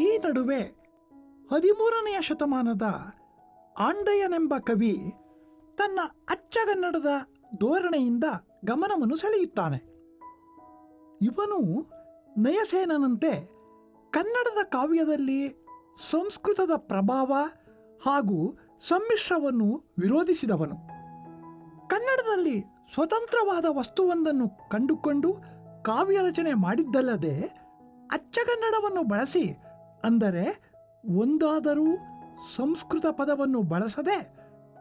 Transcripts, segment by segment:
ಈ ನಡುವೆ 13ನೇ ಶತಮಾನದ ಆಂಡಯ್ಯನೆಂಬ ಕವಿ ತನ್ನ ಅಚ್ಚಗನ್ನಡದ ಧೋರಣೆಯಿಂದ ಗಮನವನ್ನು ಸೆಳೆಯುತ್ತಾನೆ. ಇವನು ನಯಸೇನಂತೆ ಕನ್ನಡದ ಕಾವ್ಯದಲ್ಲಿ ಸಂಸ್ಕೃತದ ಪ್ರಭಾವ ಹಾಗೂ ಸಮ್ಮಿಶ್ರವನ್ನು ವಿರೋಧಿಸಿದವನು. ಕನ್ನಡದಲ್ಲಿ ಸ್ವತಂತ್ರವಾದ ವಸ್ತುವೊಂದನ್ನು ಕಂಡುಕೊಂಡು ಕಾವ್ಯ ರಚನೆ ಮಾಡಿದ್ದಲ್ಲದೆ ಅಚ್ಚಗನ್ನಡವನ್ನು ಬಳಸಿ, ಅಂದರೆ ಒಂದಾದರೂ ಸಂಸ್ಕೃತ ಪದವನ್ನು ಬಳಸದೆ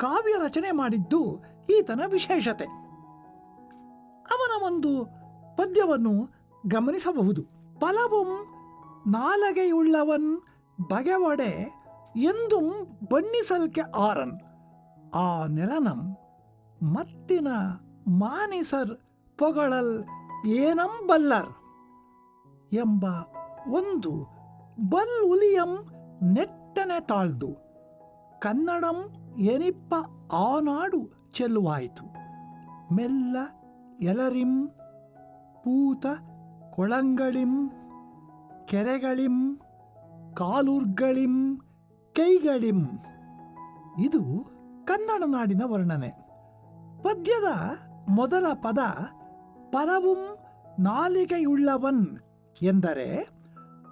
ಕಾವ್ಯ ರಚನೆ ಮಾಡಿದ್ದು ಈತನ ವಿಶೇಷತೆ. ಅವನ ಒಂದು ಪದ್ಯವನ್ನು ಗಮನಿಸಬಹುದು. ಪಲವುಂ ನಾಲಗೆಯುಳ್ಳವನ್ ಬಗೆವಡೆ ಎಂದುಂ ಬಣ್ಣಿಸಲ್ಕೆ ಆರನ್ ಆ ನೆಲನಂ ಮತ್ತಿನ ಮಾನಿಸರ್ ಪೊಗಳಲ್ ಏನಂ ಬಲ್ಲರ್ ಎಂಬ ಒಂದು ಬಲ್ ಉಲಿಯಂ ನೆಟ್ಟನೆ ತಾಳ್ದು ಕನ್ನಡಂ ಎನಿಪ್ಪ ಆನಾಡು ಚೆಲ್ಲುವಾಯಿತು. ಮೆಲ್ಲ ಎಲರಿಂ ಪೂತ ಕೊಳಂಗಳಿಂ ಕೆರೆಗಳಿಂ ಕಾಲೂರ್ಗಳಿಂ ಕೈಗಳಿಂ. ಇದು ಕನ್ನಡ ನಾಡಿನ ವರ್ಣನೆ. ಪದ್ಯದ ಮೊದಲ ಪದ ಪರವುಂ ನಾಲಿಗೆಯುಳ್ಳವನ್ ಎಂದರೆ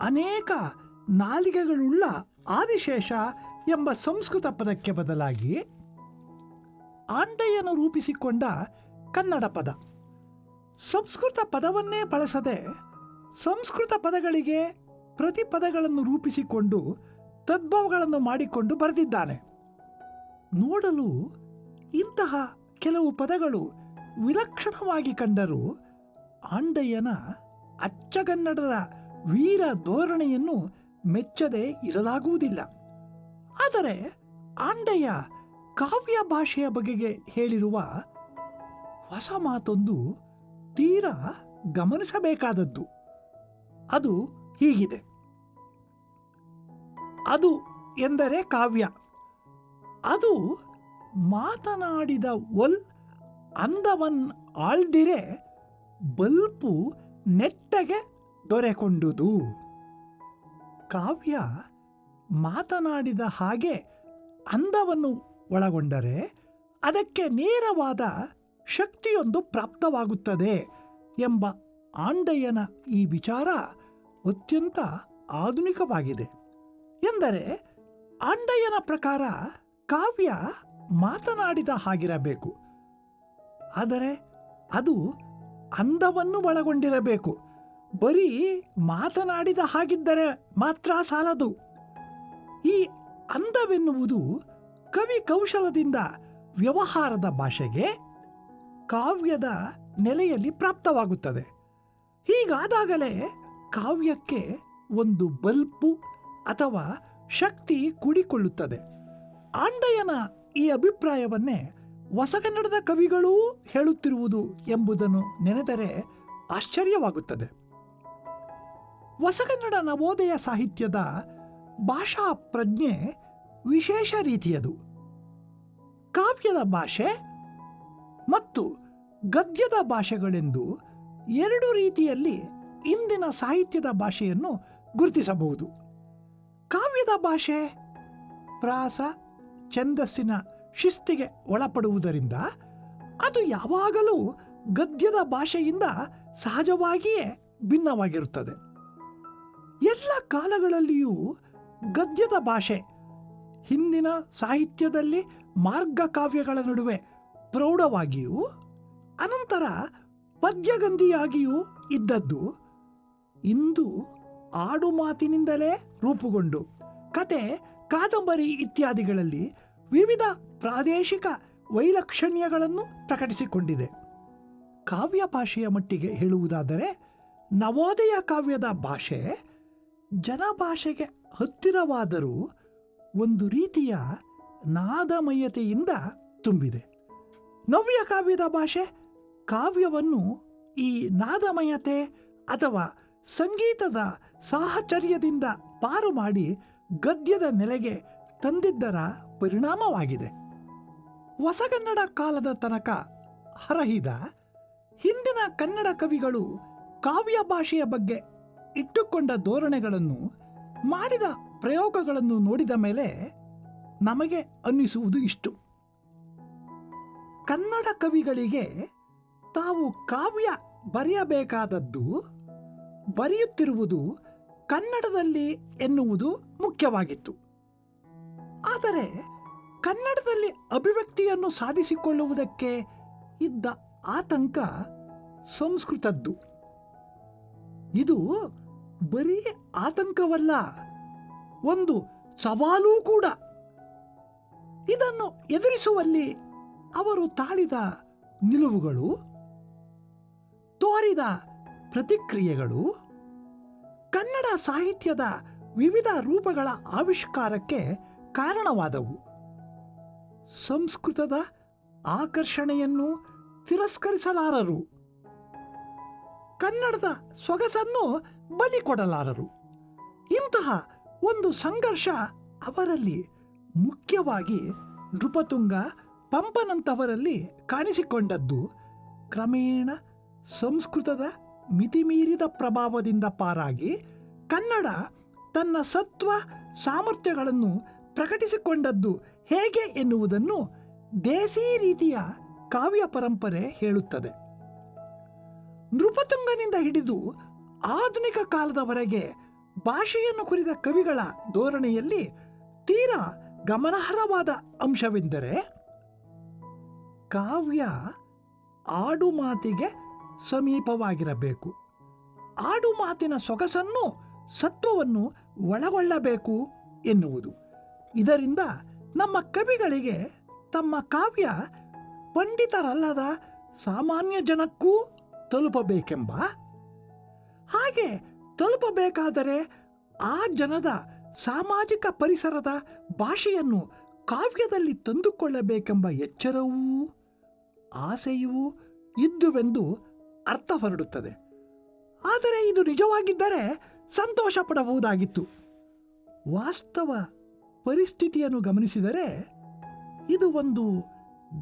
ಅನೇಕ ನಾಲಿಗೆಗಳುಳ್ಳ ಆದಿಶೇಷ ಎಂಬ ಸಂಸ್ಕೃತ ಪದಕ್ಕೆ ಬದಲಾಗಿ ಆಂಡಯ್ಯನು ರೂಪಿಸಿಕೊಂಡ ಕನ್ನಡ ಪದ. ಸಂಸ್ಕೃತ ಪದವನ್ನೇ ಬಳಸದೆ ಸಂಸ್ಕೃತ ಪದಗಳಿಗೆ ಪ್ರತಿಪದಗಳನ್ನು ರೂಪಿಸಿಕೊಂಡು ತದ್ಭವಗಳನ್ನು ಮಾಡಿಕೊಂಡು ಬರೆದಿದ್ದಾನೆ. ನೋಡಲು ಇಂತಹ ಕೆಲವು ಪದಗಳು ವಿಲಕ್ಷಣವಾಗಿ ಕಂಡರೂ ಆಂಡಯ್ಯನ ಅಚ್ಚಗನ್ನಡದ ವೀರ ಧೋರಣೆಯನ್ನು ಮೆಚ್ಚದೆ ಇರಲಾಗುವುದಿಲ್ಲ. ಆದರೆ ಆಂಡಯ್ಯ ಕಾವ್ಯ ಭಾಷೆಯ ಬಗೆಗೆ ಹೇಳಿರುವ ಹೊಸ ಮಾತೊಂದು ತೀರಾ ಗಮನಿಸಬೇಕಾದದ್ದು. ಅದು ಹೀಗಿದೆ: ಅದು ಎಂದರೆ ಕಾವ್ಯ. ಅದು ಮಾತನಾಡಿದ ಒಲ್ ಅಂದವನ್ ಆಳ್ದಿರೆ ಬಲ್ಪು ನೆಟ್ಟಗೆ ದೊರೆಕೊಂಡುದು. ಕಾವ್ಯ ಮಾತನಾಡಿದ ಹಾಗೆ ಅಂದವನ್ನು ಒಳಗೊಂಡರೆ ಅದಕ್ಕೆ ನೇರವಾದ ಶಕ್ತಿಯೊಂದು ಪ್ರಾಪ್ತವಾಗುತ್ತದೆ ಎಂಬ ಆಂಡಯ್ಯನ ಈ ವಿಚಾರ ಅತ್ಯಂತ ಆಧುನಿಕವಾಗಿದೆ. ಎಂದರೆ ಆಂಡಯ್ಯನ ಪ್ರಕಾರ ಕಾವ್ಯ ಮಾತನಾಡಿದ ಹಾಗಿರಬೇಕು, ಆದರೆ ಅದು ಅಂದವನ್ನು ಒಳಗೊಂಡಿರಬೇಕು. ಬರೀ ಮಾತನಾಡಿದ ಹಾಗಿದ್ದರೆ ಮಾತ್ರ ಸಾಲದು. ಈ ಅಂದವೆನ್ನುವುದು ಕವಿ ಕೌಶಲದಿಂದ ವ್ಯವಹಾರದ ಭಾಷೆಗೆ ಕಾವ್ಯದ ನೆಲೆಯಲ್ಲಿ ಪ್ರಾಪ್ತವಾಗುತ್ತದೆ. ಹೀಗಾದಾಗಲೇ ಕಾವ್ಯಕ್ಕೆ ಒಂದು ಬಲ್ಪು ಅಥವಾ ಶಕ್ತಿ ಕೂಡಿಕೊಳ್ಳುತ್ತದೆ. ಆಂಡಯ್ಯನ ಈ ಅಭಿಪ್ರಾಯವನ್ನೇ ಹೊಸಗನ್ನಡದ ಕವಿಗಳೂ ಹೇಳುತ್ತಿರುವುದು ಎಂಬುದನ್ನು ನೆನೆದರೆ ಆಶ್ಚರ್ಯವಾಗುತ್ತದೆ. ಹೊಸಗನ್ನಡ ನವೋದಯ ಸಾಹಿತ್ಯದ ಭಾಷಾ ಪ್ರಜ್ಞೆ ವಿಶೇಷ ರೀತಿಯದು. ಕಾವ್ಯದ ಭಾಷೆ ಮತ್ತು ಗದ್ಯದ ಭಾಷೆಗಳೆಂದು ಎರಡು ರೀತಿಯಲ್ಲಿ ಇಂದಿನ ಸಾಹಿತ್ಯದ ಭಾಷೆಯನ್ನು ಗುರುತಿಸಬಹುದು. ಕಾವ್ಯದ ಭಾಷೆ ಪ್ರಾಸ ಛಂದಸ್ಸಿನ ಶಿಸ್ತಿಗೆ ಒಳಪಡುವುದರಿಂದ ಅದು ಯಾವಾಗಲೂ ಗದ್ಯದ ಭಾಷೆಯಿಂದ ಸಹಜವಾಗಿಯೇ ಭಿನ್ನವಾಗಿರುತ್ತದೆ. ಎಲ್ಲ ಕಾಲಗಳಲ್ಲಿಯೂ ಗದ್ಯದ ಭಾಷೆ ಹಿಂದಿನ ಸಾಹಿತ್ಯದಲ್ಲಿ ಮಾರ್ಗ ಕಾವ್ಯಗಳ ನಡುವೆ ಪ್ರೌಢವಾಗಿಯೂ ಅನಂತರ ಪದ್ಯಗಂಧಿಯಾಗಿಯೂ ಇದ್ದದ್ದು ಇಂದು ಆಡುಮಾತಿನಿಂದಲೇ ರೂಪುಗೊಂಡು ಕತೆ, ಕಾದಂಬರಿ ಇತ್ಯಾದಿಗಳಲ್ಲಿ ವಿವಿಧ ಪ್ರಾದೇಶಿಕ ವೈಲಕ್ಷಣ್ಯಗಳನ್ನು ಪ್ರಕಟಿಸಿಕೊಂಡಿದೆ. ಕಾವ್ಯ ಭಾಷೆಯ ಮಟ್ಟಿಗೆ ಹೇಳುವುದಾದರೆ ನವೋದಯ ಕಾವ್ಯದ ಭಾಷೆ ಜನಭಾಷೆಗೆ ಹತ್ತಿರವಾದರೂ ಒಂದು ರೀತಿಯ ನಾದಮಯತೆಯಿಂದ ತುಂಬಿದೆ. ನವ್ಯ ಕಾವ್ಯದ ಭಾಷೆ ಕಾವ್ಯವನ್ನು ಈ ನಾದಮಯತೆ ಅಥವಾ ಸಂಗೀತದ ಸಾಹಚರ್ಯದಿಂದ ಪಾರು ಮಾಡಿ ಗದ್ಯದ ನೆಲೆಗೆ ತಂದಿದ್ದರ ಪರಿಣಾಮವಾಗಿದೆ. ಹೊಸಗನ್ನಡ ಕಾಲದ ತನಕ ಹರಹಿದ ಹಿಂದಿನ ಕನ್ನಡ ಕವಿಗಳು ಕಾವ್ಯ ಭಾಷೆಯ ಬಗ್ಗೆ ಇಟ್ಟುಕೊಂಡ ಧೋರಣೆಗಳನ್ನು ಮಾಡಿದ ಪ್ರಯೋಗಗಳನ್ನು ನೋಡಿದ ಮೇಲೆ ನಮಗೆ ಅನ್ನಿಸುವುದು ಇಷ್ಟು: ಕನ್ನಡ ಕವಿಗಳಿಗೆ ತಾವು ಕಾವ್ಯ ಬರೆಯಬೇಕಾದದ್ದು, ಬರೆಯುತ್ತಿರುವುದು ಕನ್ನಡದಲ್ಲಿ ಎನ್ನುವುದು ಮುಖ್ಯವಾಗಿತ್ತು. ಆದರೆ ಕನ್ನಡದಲ್ಲಿ ಅಭಿವ್ಯಕ್ತಿಯನ್ನು ಸಾಧಿಸಿಕೊಳ್ಳುವುದಕ್ಕೆ ಇದ್ದ ಆತಂಕ ಸಂಸ್ಕೃತದ್ದು. ಇದು ಬರೀ ಆತಂಕವಲ್ಲ, ಒಂದು ಸವಾಲೂ ಕೂಡ. ಇದನ್ನು ಎದುರಿಸುವಲ್ಲಿ ಅವರು ತಾಳಿದ ನಿಲುವುಗಳು, ತೋರಿದ ಪ್ರತಿಕ್ರಿಯೆಗಳು ಕನ್ನಡ ಸಾಹಿತ್ಯದ ವಿವಿಧ ರೂಪಗಳ ಆವಿಷ್ಕಾರಕ್ಕೆ ಕಾರಣವಾದವು. ಸಂಸ್ಕೃತದ ಆಕರ್ಷಣೆಯನ್ನು ತಿರಸ್ಕರಿಸಲಾರರು, ಕನ್ನಡದ ಸೊಗಸನ್ನು ಬಲಿ ಕೊಡಲಾರರು. ಇಂತಹ ಒಂದು ಸಂಘರ್ಷ ಅವರಲ್ಲಿ, ಮುಖ್ಯವಾಗಿ ನೃಪತುಂಗ, ಪಂಪನಂತವರಲ್ಲಿ ಕಾಣಿಸಿಕೊಂಡದ್ದು ಕ್ರಮೇಣ ಸಂಸ್ಕೃತದ ಮಿತಿಮೀರಿದ ಪ್ರಭಾವದಿಂದ ಪಾರಾಗಿ ಕನ್ನಡ ತನ್ನ ಸತ್ವ ಸಾಮರ್ಥ್ಯಗಳನ್ನು ಪ್ರಕಟಿಸಿಕೊಂಡದ್ದು ಹೇಗೆ ಎನ್ನುವುದನ್ನು ದೇಸಿ ರೀತಿಯ ಕಾವ್ಯ ಪರಂಪರೆ ಹೇಳುತ್ತದೆ. ನೃಪತುಂಗನಿಂದ ಹಿಡಿದು ಆಧುನಿಕ ಕಾಲದವರೆಗೆ ಭಾಷೆಯನ್ನು ಕುರಿತ ಕವಿಗಳ ಧೋರಣೆಯಲ್ಲಿ ತೀರಾ ಗಮನಾರ್ಹವಾದ ಅಂಶವೆಂದರೆ ಕಾವ್ಯ ಆಡುಮಾತಿಗೆ ಸಮೀಪವಾಗಿರಬೇಕು, ಆಡುಮಾತಿನ ಸೊಗಸನ್ನು ಸತ್ವವನ್ನು ಒಳಗೊಳ್ಳಬೇಕು ಎನ್ನುವುದು. ಇದರಿಂದ ನಮ್ಮ ಕವಿಗಳಿಗೆ ತಮ್ಮ ಕಾವ್ಯ ಪಂಡಿತರಲ್ಲದ ಸಾಮಾನ್ಯ ಜನಕ್ಕೂ ತಲುಪಬೇಕೆಂಬ, ಹಾಗೆ ತಲುಪಬೇಕಾದರೆ ಆ ಜನದ ಸಾಮಾಜಿಕ ಪರಿಸರದ ಭಾಷೆಯನ್ನು ಕಾವ್ಯದಲ್ಲಿ ತಂದುಕೊಳ್ಳಬೇಕೆಂಬ ಎಚ್ಚರವೂ ಆಸೆಯೂ ಇದ್ದುವೆಂದು ಅರ್ಥ ಹೊರಡುತ್ತದೆ. ಆದರೆ ಇದು ನಿಜವಾಗಿದ್ದರೆ ಸಂತೋಷ ಪಡಬಹುದಾಗಿತ್ತು. ವಾಸ್ತವ ಪರಿಸ್ಥಿತಿಯನ್ನು ಗಮನಿಸಿದರೆ ಇದು ಒಂದು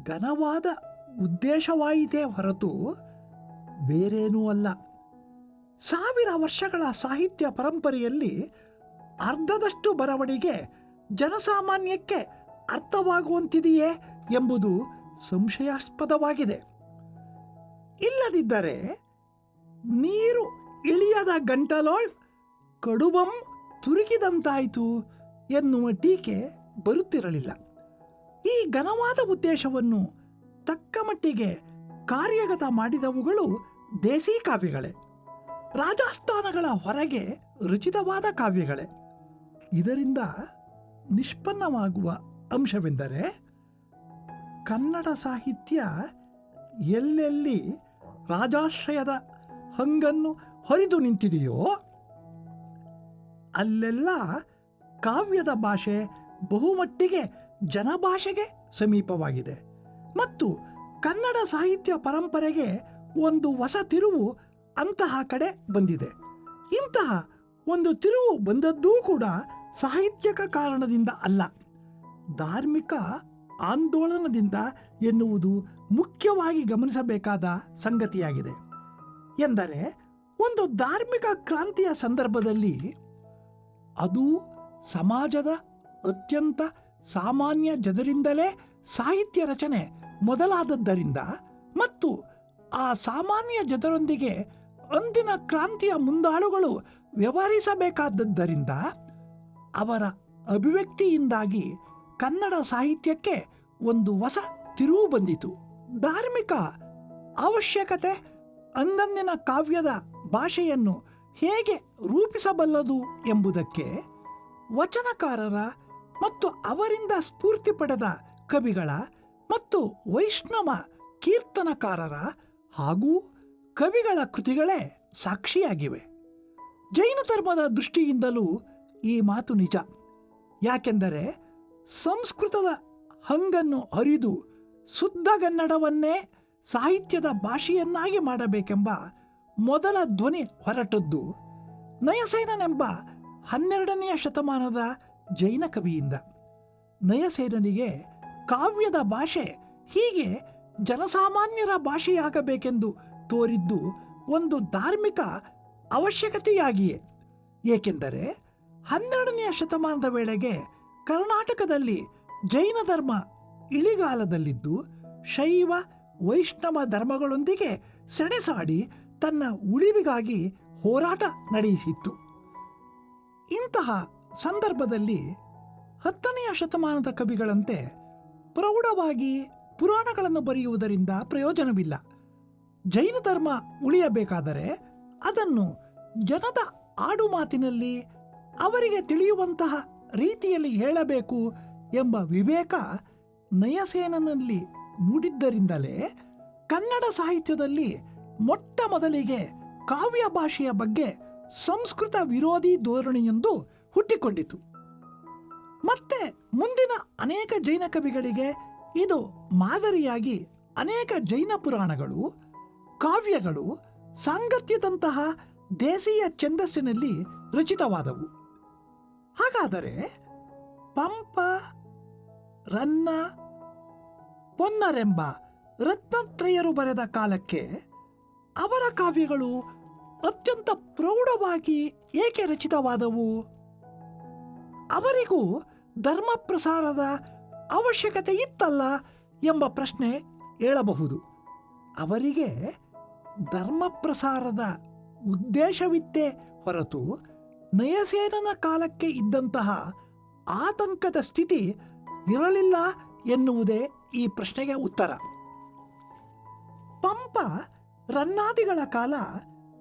ಘನವಾದ ಉದ್ದೇಶವಾಯಿತೇ ಹೊರತು ಬೇರೇನೂ ಅಲ್ಲ. 1000 ವರ್ಷಗಳ ಸಾಹಿತ್ಯ ಪರಂಪರೆಯಲ್ಲಿ ಅರ್ಧದಷ್ಟು ಬರವಣಿಗೆ ಜನಸಾಮಾನ್ಯಕ್ಕೆ ಅರ್ಥವಾಗುವಂತಿದೆಯೇ ಎಂಬುದು ಸಂಶಯಾಸ್ಪದವಾಗಿದೆ. ಇಲ್ಲದಿದ್ದರೆ ನೀರು ಇಳಿಯದ ಗಂಟಲೋಳ್ ಕಡುಬಂ ತುರುಕಿದಂತಾಯಿತು ಎನ್ನುವ ಟೀಕೆ ಬರುತ್ತಿರಲಿಲ್ಲ. ಈ ಘನವಾದ ಉದ್ದೇಶವನ್ನು ತಕ್ಕಮಟ್ಟಿಗೆ ಕಾರ್ಯಗತ ಮಾಡಿದವುಗಳು ದೇಸಿ ಕಾವ್ಯಗಳೇ, ರಾಜಸ್ಥಾನಗಳ ಹೊರಗೆ ರಚಿತವಾದ ಕಾವ್ಯಗಳೇ. ಇದರಿಂದ ನಿಷ್ಪನ್ನವಾಗುವ ಅಂಶವೆಂದರೆ ಕನ್ನಡ ಸಾಹಿತ್ಯ ಎಲ್ಲೆಲ್ಲಿ ರಾಜಾಶ್ರಯದ ಹಂಗನ್ನು ಹರಿದು ನಿಂತಿದೆಯೋ ಅಲ್ಲೆಲ್ಲ ಕಾವ್ಯದ ಭಾಷೆ ಬಹುಮಟ್ಟಿಗೆ ಜನಭಾಷೆಗೆ ಸಮೀಪವಾಗಿದೆ ಮತ್ತು ಕನ್ನಡ ಸಾಹಿತ್ಯ ಪರಂಪರೆಗೆ ಒಂದು ಹೊಸ ತಿರುವು ಅಂತಹ ಕಡೆ ಬಂದಿದೆ. ಇಂತಹ ಒಂದು ತಿರುವು ಬಂದದ್ದೂ ಕೂಡ ಸಾಹಿತ್ಯಕ ಕಾರಣದಿಂದ ಅಲ್ಲ, ಧಾರ್ಮಿಕ ಆಂದೋಲನದಿಂದ ಎನ್ನುವುದು ಮುಖ್ಯವಾಗಿ ಗಮನಿಸಬೇಕಾದ ಸಂಗತಿಯಾಗಿದೆ. ಎಂದರೆ ಒಂದು ಧಾರ್ಮಿಕ ಕ್ರಾಂತಿಯ ಸಂದರ್ಭದಲ್ಲಿ ಅದು ಸಮಾಜದ ಅತ್ಯಂತ ಸಾಮಾನ್ಯ ಜನರಿಂದಲೇ ಸಾಹಿತ್ಯ ರಚನೆ ಮೊದಲಾದದ್ದರಿಂದ ಮತ್ತು ಆ ಸಾಮಾನ್ಯ ಜನರೊಂದಿಗೆ ಅಂದಿನ ಕ್ರಾಂತಿಯ ಮುಂದಾಳುಗಳು ವ್ಯವಹರಿಸಬೇಕಾದದ್ದರಿಂದ ಅವರ ಅಭಿವ್ಯಕ್ತಿಯಿಂದಾಗಿ ಕನ್ನಡ ಸಾಹಿತ್ಯಕ್ಕೆ ಒಂದು ಹೊಸ ತಿರುವು ಬಂದಿತು. ಧಾರ್ಮಿಕ ಅವಶ್ಯಕತೆ ಅಂದಂದಿನ ಕಾವ್ಯದ ಭಾಷೆಯನ್ನು ಹೇಗೆ ರೂಪಿಸಬಲ್ಲದು ಎಂಬುದಕ್ಕೆ ವಚನಕಾರರ ಮತ್ತು ಅವರಿಂದ ಸ್ಫೂರ್ತಿ ಪಡೆದ ಕವಿಗಳ ಮತ್ತು ವೈಷ್ಣವ ಕೀರ್ತನಕಾರರ ಹಾಗೂ ಕವಿಗಳ ಕೃತಿಗಳೇ ಸಾಕ್ಷಿಯಾಗಿವೆ. ಜೈನ ಧರ್ಮದ ದೃಷ್ಟಿಯಿಂದಲೂ ಈ ಮಾತು ನಿಜ. ಯಾಕೆಂದರೆ ಸಂಸ್ಕೃತದ ಹಂಗನ್ನು ಹರಿದು ಶುದ್ಧಗನ್ನಡವನ್ನೇ ಸಾಹಿತ್ಯದ ಭಾಷೆಯನ್ನಾಗಿ ಮಾಡಬೇಕೆಂಬ ಮೊದಲ ಧ್ವನಿ ಹೊರಟದ್ದು ನಯಸೇನನೆಂಬ 12ನೇ ಶತಮಾನದ ಜೈನ ಕವಿಯಿಂದ. ನಯಸೇನನಿಗೆ ಕಾವ್ಯದ ಭಾಷೆ ಹೀಗೆ ಜನಸಾಮಾನ್ಯರ ಭಾಷೆಯಾಗಬೇಕೆಂದು ತೋರಿದ್ದು ಒಂದು ಧಾರ್ಮಿಕ ಅವಶ್ಯಕತೆಯಾಗಿಯೇ. ಏಕೆಂದರೆ 12ನೆಯ ಶತಮಾನದ ವೇಳೆಗೆ ಕರ್ನಾಟಕದಲ್ಲಿ ಜೈನ ಧರ್ಮ ಇಳಿಗಾಲದಲ್ಲಿದ್ದು ಶೈವ ವೈಷ್ಣವ ಧರ್ಮಗಳೊಂದಿಗೆ ಸೆಣಸಾಡಿ ತನ್ನ ಉಳಿವಿಗಾಗಿ ಹೋರಾಟ ನಡೆಯಿಸಿತ್ತು. ಇಂತಹ ಸಂದರ್ಭದಲ್ಲಿ 10ನೆಯ ಶತಮಾನದ ಕವಿಗಳಂತೆ ಪ್ರೌಢವಾಗಿ ಪುರಾಣಗಳನ್ನು ಬರೆಯುವುದರಿಂದ ಪ್ರಯೋಜನವಿಲ್ಲ. ಜೈನ ಧರ್ಮ ಉಳಿಯಬೇಕಾದರೆ ಅದನ್ನು ಜನದ ಆಡುಮಾತಿನಲ್ಲಿ ಅವರಿಗೆ ತಿಳಿಯುವಂತಹ ರೀತಿಯಲ್ಲಿ ಹೇಳಬೇಕು ಎಂಬ ವಿವೇಕ ನಯಸೇನನಲ್ಲಿ ಮೂಡಿದ್ದರಿಂದಲೇ ಕನ್ನಡ ಸಾಹಿತ್ಯದಲ್ಲಿ ಮೊಟ್ಟ ಮೊದಲಿಗೆ ಕಾವ್ಯ ಭಾಷೆಯ ಬಗ್ಗೆ ಸಂಸ್ಕೃತ ವಿರೋಧಿ ಧೋರಣೆಯೊಂದು ಹುಟ್ಟಿಕೊಂಡಿತು. ಮತ್ತೆ ಮುಂದಿನ ಅನೇಕ ಜೈನ ಕವಿಗಳಿಗೆ ಇದು ಮಾದರಿಯಾಗಿ ಅನೇಕ ಜೈನ ಪುರಾಣಗಳು, ಕಾವ್ಯಗಳು ಸಾಂಗತ್ಯದಂತಹ ದೇಸೀಯ ಛಂದಸ್ಸಿನಲ್ಲಿ ರಚಿತವಾದವು. ಹಾಗಾದರೆ ಪಂಪ, ರನ್ನ, ಪೊನ್ನರೆಂಬ ರತ್ನತ್ರಯರು ಬರೆದ ಕಾಲಕ್ಕೆ ಅವರ ಕಾವ್ಯಗಳು ಅತ್ಯಂತ ಪ್ರೌಢವಾಗಿ ಏಕೆ ರಚಿತವಾದವು? ಅವರಿಗೂ ಧರ್ಮ ಪ್ರಸಾರದ ಅವಶ್ಯಕತೆ ಇತ್ತಲ್ಲ ಎಂಬ ಪ್ರಶ್ನೆ ಏಳಬಹುದು. ಅವರಿಗೆ ಧರ್ಮ ಪ್ರಸಾರದ ಉದ್ದೇಶವಿತ್ತೇ ಹೊರತು ನಯಸೇನನ ಕಾಲಕ್ಕೆ ಇದ್ದಂತಹ ಆತಂಕದ ಸ್ಥಿತಿ ಇರಲಿಲ್ಲ ಎನ್ನುವುದೇ ಈ ಪ್ರಶ್ನೆಗೆ ಉತ್ತರ. ಪಂಪ, ರನ್ನಾದಿಗಳ ಕಾಲ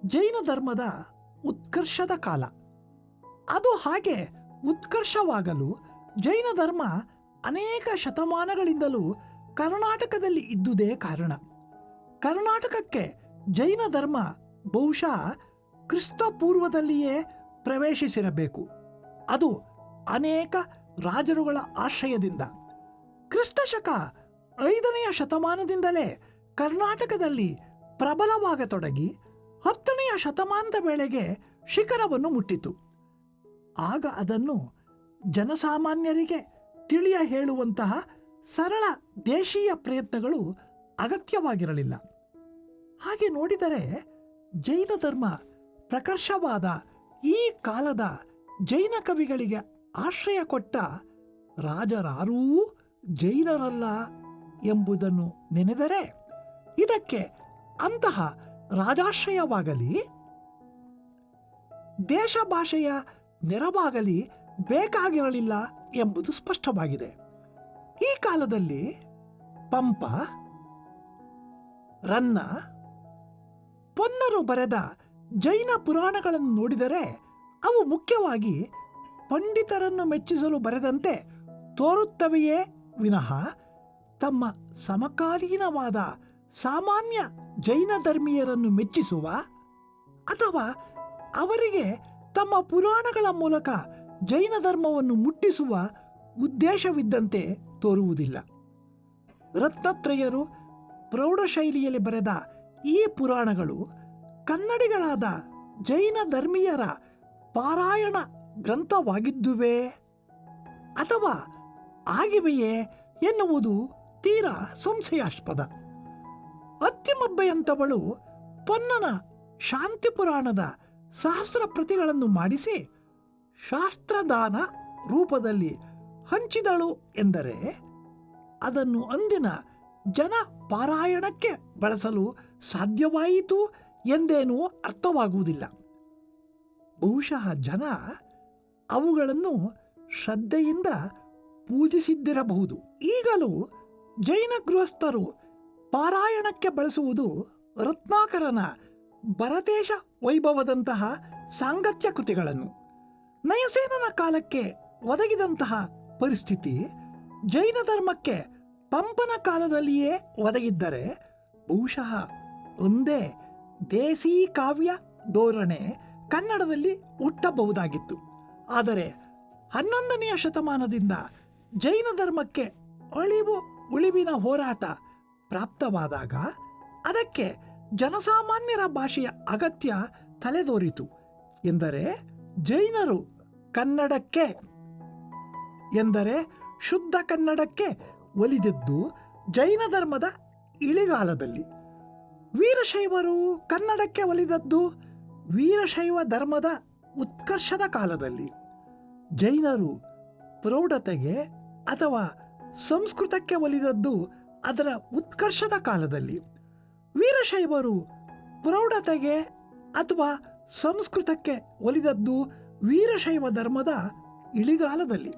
ಜೈನ ಧರ್ಮದ ಉತ್ಕರ್ಷದ ಕಾಲ. ಅದು ಹಾಗೆ ಉತ್ಕರ್ಷವಾಗಲು ಜೈನ ಧರ್ಮ ಅನೇಕ ಶತಮಾನಗಳಿಂದಲೂ ಕರ್ನಾಟಕದಲ್ಲಿ ಇದ್ದುದೇ ಕಾರಣ. ಕರ್ನಾಟಕಕ್ಕೆ ಜೈನ ಧರ್ಮ ಬಹುಶಃ ಕ್ರಿಸ್ತ ಪೂರ್ವದಲ್ಲಿಯೇ ಪ್ರವೇಶಿಸಿರಬೇಕು. ಅದು ಅನೇಕ ರಾಜರುಗಳ ಆಶ್ರಯದಿಂದ. ಕ್ರಿಸ್ತಶಕ 5ನೆಯ ಶತಮಾನದಿಂದಲೇ ಕರ್ನಾಟಕದಲ್ಲಿ ಪ್ರಬಲವಾಗತೊಡಗಿ 10ನೆಯ ಶತಮಾನದ ವೇಳೆಗೆ ಶಿಖರವನ್ನು ಮುಟ್ಟಿತು. ಆಗ ಅದನ್ನು ಜನಸಾಮಾನ್ಯರಿಗೆ ತಿಳಿಯ ಹೇಳುವಂತಹ ಸರಳ ದೇಶೀಯ ಪ್ರಯತ್ನಗಳು ಅಗತ್ಯವಾಗಿರಲಿಲ್ಲ. ಹಾಗೆ ನೋಡಿದರೆ ಜೈನ ಧರ್ಮ ಪ್ರಕರ್ಷವಾದ ಈ ಕಾಲದ ಜೈನ ಕವಿಗಳಿಗೆ ಆಶ್ರಯ ಕೊಟ್ಟ ರಾಜರಾರೂ ಜೈನರಲ್ಲ ಎಂಬುದನ್ನು ನೆನೆದರೆ ಇದಕ್ಕೆ ಅಂತಹ ರಾಜಾಶ್ರಯವಾಗಲಿ ದೇಶ ಭಾಷೆಯ ನೆರವಾಗಲಿ ಬೇಕಾಗಿರಲಿಲ್ಲ ಎಂಬುದು ಸ್ಪಷ್ಟವಾಗಿದೆ. ಈ ಕಾಲದಲ್ಲಿ ಪಂಪ, ರನ್ನ, ಪೊನ್ನರು ಬರೆದ ಜೈನ ಪುರಾಣಗಳನ್ನು ನೋಡಿದರೆ ಅವು ಮುಖ್ಯವಾಗಿ ಪಂಡಿತರನ್ನು ಮೆಚ್ಚಿಸಲು ಬರೆದಂತೆ ತೋರುತ್ತವೆಯೇ ವಿನಃ ತಮ್ಮ ಸಮಕಾಲೀನವಾದ ಸಾಮಾನ್ಯ ಜೈನ ಧರ್ಮೀಯರನ್ನು ಮೆಚ್ಚಿಸುವ ಅಥವಾ ಅವರಿಗೆ ತಮ್ಮ ಪುರಾಣಗಳ ಮೂಲಕ ಜೈನ ಧರ್ಮವನ್ನು ಮುಟ್ಟಿಸುವ ಉದ್ದೇಶವಿದ್ದಂತೆ ತೋರುವುದಿಲ್ಲ. ರತ್ನತ್ರಯರು ಪ್ರೌಢಶೈಲಿಯಲ್ಲಿ ಬರೆದ ಈ ಪುರಾಣಗಳು ಕನ್ನಡಿಗರಾದ ಜೈನ ಧರ್ಮೀಯರ ಪಾರಾಯಣ ಗ್ರಂಥವಾಗಿದ್ದುವೇ ಅಥವಾ ಆಗಿವೆಯೇ ಎನ್ನುವುದು ತೀರಾ ಸಂಶಯಾಸ್ಪದ. ಅತ್ತಿಮಬ್ಬೆಯಂಥವಳು ಪೊನ್ನನ ಶಾಂತಿ ಪುರಾಣದ ಸಹಸ್ರ ಪ್ರತಿಗಳನ್ನು ಮಾಡಿಸಿ ಶಾಸ್ತ್ರದಾನ ರೂಪದಲ್ಲಿ ಹಂಚಿದಳು ಎಂದರೆ ಅದನ್ನು ಅಂದಿನ ಜನ ಪಾರಾಯಣಕ್ಕೆ ಬಳಸಲು ಸಾಧ್ಯವಾಯಿತು ಎಂದೇನೂ ಅರ್ಥವಾಗುವುದಿಲ್ಲ. ಬಹುಶಃ ಜನ ಅವುಗಳನ್ನು ಶ್ರದ್ಧೆಯಿಂದ ಪೂಜಿಸಿದ್ದಿರಬಹುದು. ಈಗಲೂ ಜೈನ ಗೃಹಸ್ಥರು ಪಾರಾಯಣಕ್ಕೆ ಬಳಸುವುದು ರತ್ನಾಕರನ ಭರತೇಶ ವೈಭವದಂತಹ ಸಾಂಗತ್ಯ ಕೃತಿಗಳನ್ನು. ನಯಸೇನನ ಕಾಲಕ್ಕೆ ಒದಗಿದಂತಹ ಪರಿಸ್ಥಿತಿ ಜೈನ ಧರ್ಮಕ್ಕೆ ಪಂಪನ ಕಾಲದಲ್ಲಿಯೇ ಒದಗಿದ್ದರೆ ಬಹುಶಃ ಒಂದೇ ದೇಸಿ ಕಾವ್ಯ ಧೋರಣೆ ಕನ್ನಡದಲ್ಲಿ ಹುಟ್ಟಬಹುದಾಗಿತ್ತು. ಆದರೆ 11ನೆಯ ಶತಮಾನದಿಂದ ಜೈನ ಧರ್ಮಕ್ಕೆ ಉಳಿವಿನ ಹೋರಾಟ ಪ್ರಾಪ್ತವಾದಾಗ ಅದಕ್ಕೆ ಜನಸಾಮಾನ್ಯರ ಭಾಷೆಯ ಅಗತ್ಯ ತಲೆದೋರಿತು. ಎಂದರೆ ಜೈನರು ಕನ್ನಡಕ್ಕೆ ಎಂದರೆ ಶುದ್ಧ ಕನ್ನಡಕ್ಕೆ ಒಲಿದದ್ದು ಜೈನ ಧರ್ಮದ ಇಳಿಗಾಲದಲ್ಲಿ. ವೀರಶೈವರು ಕನ್ನಡಕ್ಕೆ ಒಲಿದದ್ದು ವೀರಶೈವ ಧರ್ಮದ ಉತ್ಕರ್ಷದ ಕಾಲದಲ್ಲಿ. ಜೈನರು ಪ್ರೌಢತೆಗೆ ಅಥವಾ ಸಂಸ್ಕೃತಕ್ಕೆ ಒಲಿದದ್ದು ಅದರ ಉತ್ಕರ್ಷದ ಕಾಲದಲ್ಲಿ, ವೀರಶೈವರು ಪ್ರೌಢತೆಗೆ ಅಥವಾ ಸಂಸ್ಕೃತಕ್ಕೆ ಒಲಿದದ್ದು ವೀರಶೈವ ಧರ್ಮದ ಇಳಿಗಾಲದಲ್ಲಿ.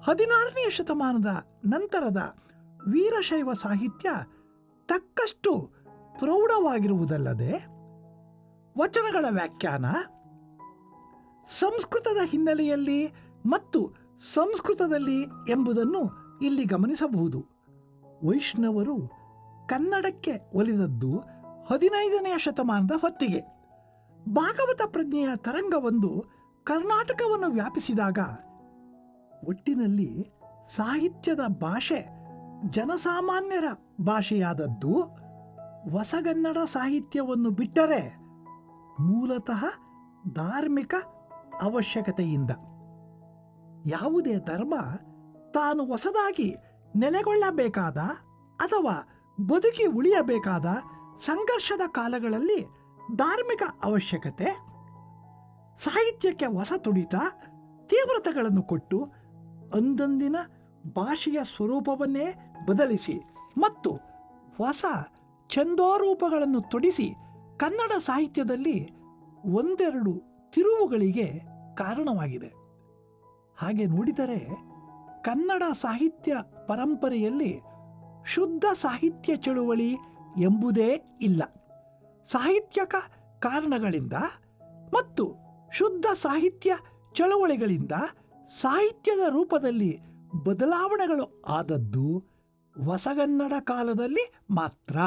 16ನೇ ಶತಮಾನದ ನಂತರದ ವೀರಶೈವ ಸಾಹಿತ್ಯ ತಕ್ಕಷ್ಟು ಪ್ರೌಢವಾಗಿರುವುದಲ್ಲದೆ ವಚನಗಳ ವ್ಯಾಖ್ಯಾನ ಸಂಸ್ಕೃತದ ಹಿನ್ನೆಲೆಯಲ್ಲಿ ಮತ್ತು ಸಂಸ್ಕೃತದಲ್ಲಿ ಎಂಬುದನ್ನು ಇಲ್ಲಿ ಗಮನಿಸಬಹುದು. ವೈಷ್ಣವರು ಕನ್ನಡಕ್ಕೆ ಒಲಿದದ್ದು 15ನೇ ಶತಮಾನದ ಹೊತ್ತಿಗೆ. ಭಾಗವತ ಪ್ರಜ್ಞೆಯ ತರಂಗವೊಂದು ಕರ್ನಾಟಕವನ್ನು ವ್ಯಾಪಿಸಿದಾಗ ಒಟ್ಟಿನಲ್ಲಿ ಸಾಹಿತ್ಯದ ಭಾಷೆ ಜನಸಾಮಾನ್ಯರ ಭಾಷೆಯಾದದ್ದು ಹೊಸಗನ್ನಡ ಸಾಹಿತ್ಯವನ್ನು ಬಿಟ್ಟರೆ ಮೂಲತಃ ಧಾರ್ಮಿಕ ಅವಶ್ಯಕತೆಯಿಂದ. ಯಾವುದೇ ಧರ್ಮ ತಾನು ಹೊಸದಾಗಿ ನೆಲೆಗೊಳ್ಳಬೇಕಾದ ಅಥವಾ ಬದುಕಿ ಉಳಿಯಬೇಕಾದ ಸಂಘರ್ಷದ ಕಾಲಗಳಲ್ಲಿ ಧಾರ್ಮಿಕ ಅವಶ್ಯಕತೆ ಸಾಹಿತ್ಯಕ್ಕೆ ಹೊಸ ತುಡಿತ ತೀವ್ರತೆಗಳನ್ನು ಕೊಟ್ಟು ಅಂದಂದಿನ ಭಾಷೆಯ ಸ್ವರೂಪವನ್ನೇ ಬದಲಿಸಿ ಮತ್ತು ಹೊಸ ಛಂದೋರೂಪಗಳನ್ನು ತೊಡಿಸಿ ಕನ್ನಡ ಸಾಹಿತ್ಯದಲ್ಲಿ ಒಂದೆರಡು ತಿರುವುಗಳಿಗೆ ಕಾರಣವಾಗಿದೆ. ಹಾಗೆ ನೋಡಿದರೆ ಕನ್ನಡ ಸಾಹಿತ್ಯ ಪರಂಪರೆಯಲ್ಲಿ ಶುದ್ಧ ಸಾಹಿತ್ಯ ಚಳುವಳಿ ಎಂಬುದೇ ಇಲ್ಲ. ಸಾಹಿತ್ಯಕ ಕಾರಣಗಳಿಂದ ಮತ್ತು ಶುದ್ಧ ಸಾಹಿತ್ಯ ಚಳುವಳಿಗಳಿಂದ ಸಾಹಿತ್ಯದ ರೂಪದಲ್ಲಿ ಬದಲಾವಣೆಗಳು ಆದದ್ದು ಹೊಸಗನ್ನಡ ಕಾಲದಲ್ಲಿ ಮಾತ್ರ.